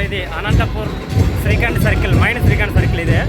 ఇది Anantapur శ్రీకంఠ్ circle, mind శ్రీకంఠ్ circle ఇదే.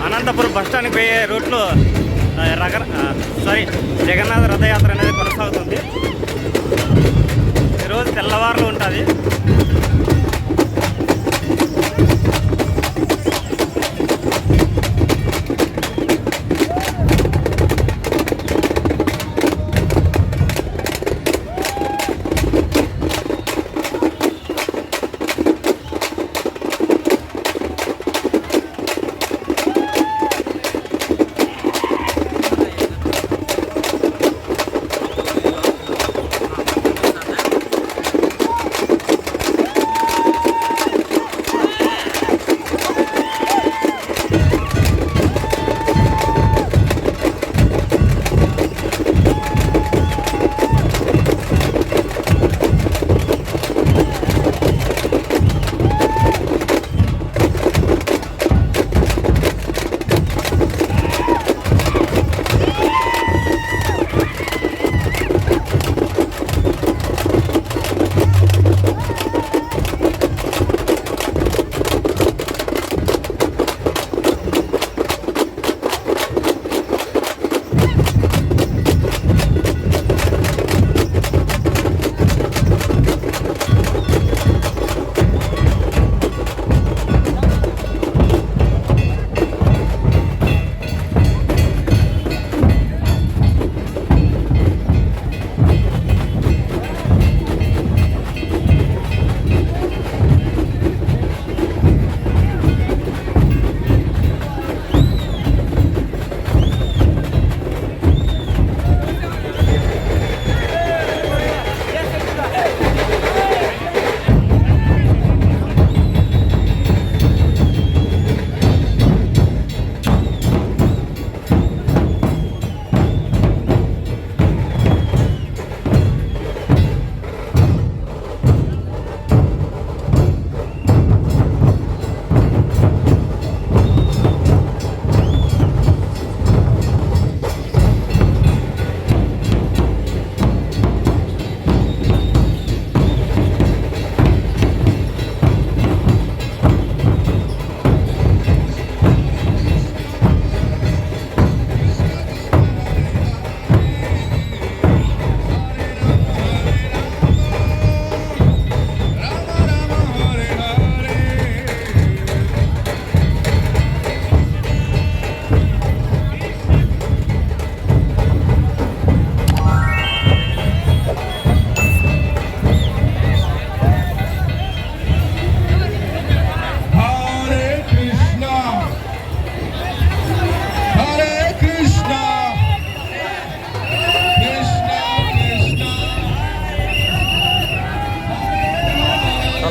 అనంతపురం బస్టాండ్కి పోయే రూట్లో జగన్నాథ రథయాత్ర అనేది కొనసాగుతుంది. ఈరోజు తెల్లవారులు ఉంటుంది.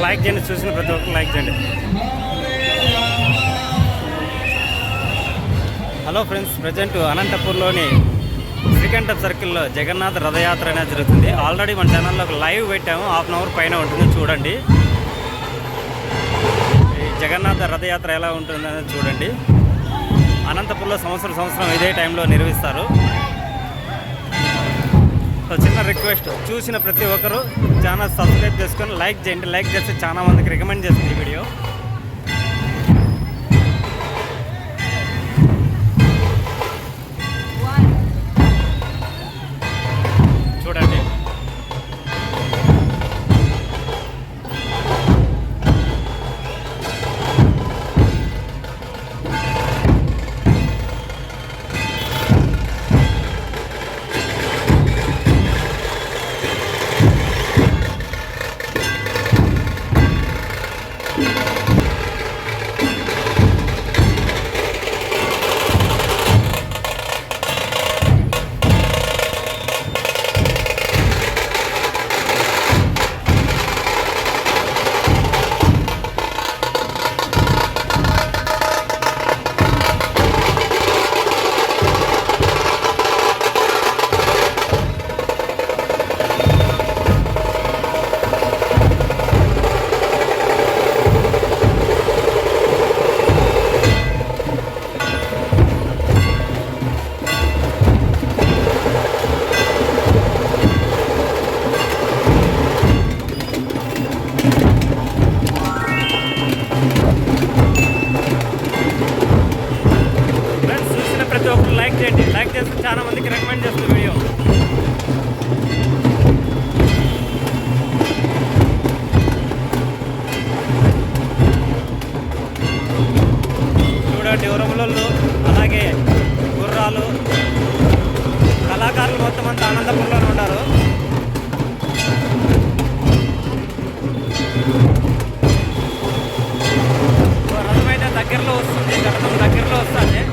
లైక్ చేయండి, చూసిన ప్రతి ఒక్కరు లైక్ చేయండి. హలో ఫ్రెండ్స్, ప్రజెంట్ అనంతపూర్లోని శ్రీకంఠ సర్కిల్లో జగన్నాథ రథయాత్ర అనేది జరుగుతుంది. ఆల్రెడీ మన ఛానల్లో ఒక లైవ్ పెట్టాము, హాఫ్ అన్ అవర్ పైన ఉంటుంది, చూడండి. ఈ జగన్నాథ రథయాత్ర ఎలా ఉంటుందనేది చూడండి. అనంతపూర్లో సంవత్సరం ఇదే టైంలో నిర్వహిస్తారు. సో చిన్న రిక్వెస్ట్, చూసిన ప్రతి ఒక్కరు ఛానల్ సబ్స్క్రైబ్ చేసుకొని లైక్ చేయండి. లైక్ చేస్తే చాలా మందికి రికమెండ్ చేస్తుంది ఈ వీడియో. చూడండి. చేస్తూ చాలా మందికి రికమెండ్ చేస్తుంది వీడియో. చూడండి ఉరములలు, అలాగే గుర్రాలు, కళాకారులు మొత్తం అంతా ఆనందపూర్లోనే ఉన్నారు. రథం అయితే దగ్గరలో వస్తుంది, రథం దగ్గరలో వస్తుంది.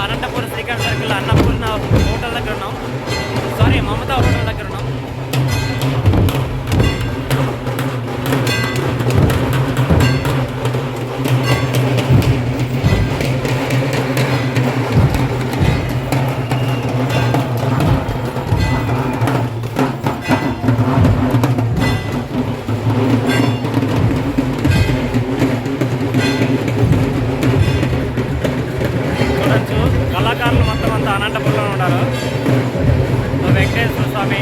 అనంతపురం శ్రీకాంత్ సర్కిల్ అన్నపూర్ణ హోటల్ దగ్గర ఉన్నాం. సారీ, మమతా హోటల్ దగ్గర ఉన్నాం. చూడొచ్చు కళాకారులు మొత్తం అంతా అనంతపురంలో ఉన్నారు. వెంకటేశ్వర స్వామి,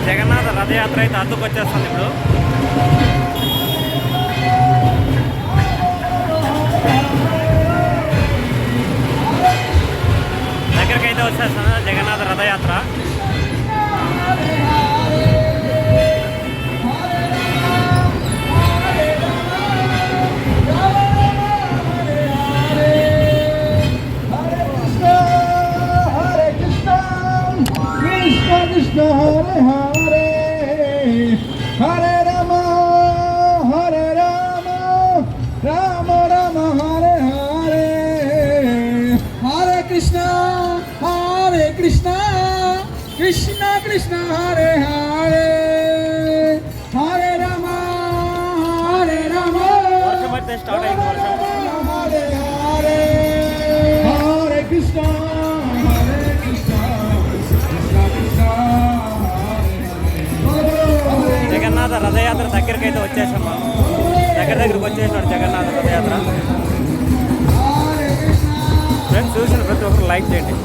జగన్నాథ రథయాత్ర అయితే అద్దుకొచ్చేస్తుంది ఇప్పుడు. దగ్గరకైతే వచ్చేస్తుంది జగన్నాథ రథయాత్ర. Krishna Hare Hare Hare Rama Hare Rama Rama Rama Hare Hare Hare Krishna Krishna Krishna Hare Hare Hare Rama వర్షం అయితే స్టార్ట్ అయింది. వర్షం Hare Hare Hare Krishna Jagannath రథయాత్ర దగ్గరకైతే వచ్చేసాం మనం. దగ్గరికి వచ్చేసాడు జగన్నాథ రథయాత్ర. ఫ్రెండ్స్, చూసిన ప్రతి ఒక్కరు లైక్ చేయండి.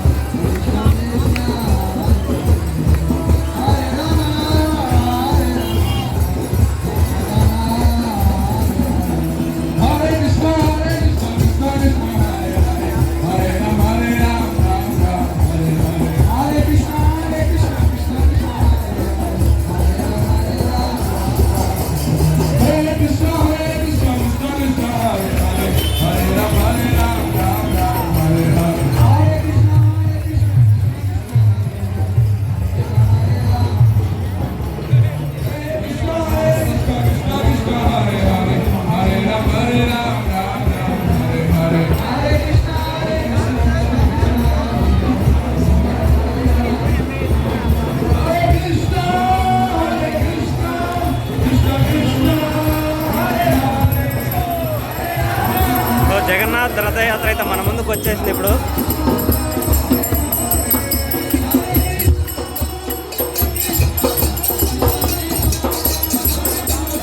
జగన్నాథ్ రథయాత్ర అయితే మన ముందుకు వచ్చేసింది ఇప్పుడు.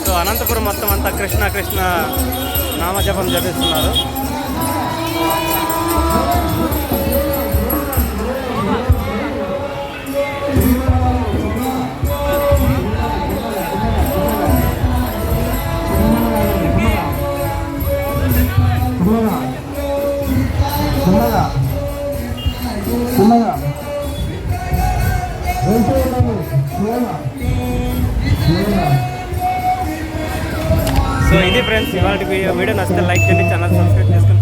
సో అనంతపురం మొత్తం అంతా కృష్ణ కృష్ణ నామజపం జపిస్తున్నారు. సో ఇది ఫ్రెండ్స్ ఇవాళ వీడియో నచ్చితే లైక్ చేయండి, ఛానల్ సబ్స్క్రైబ్ చేసుకోండి.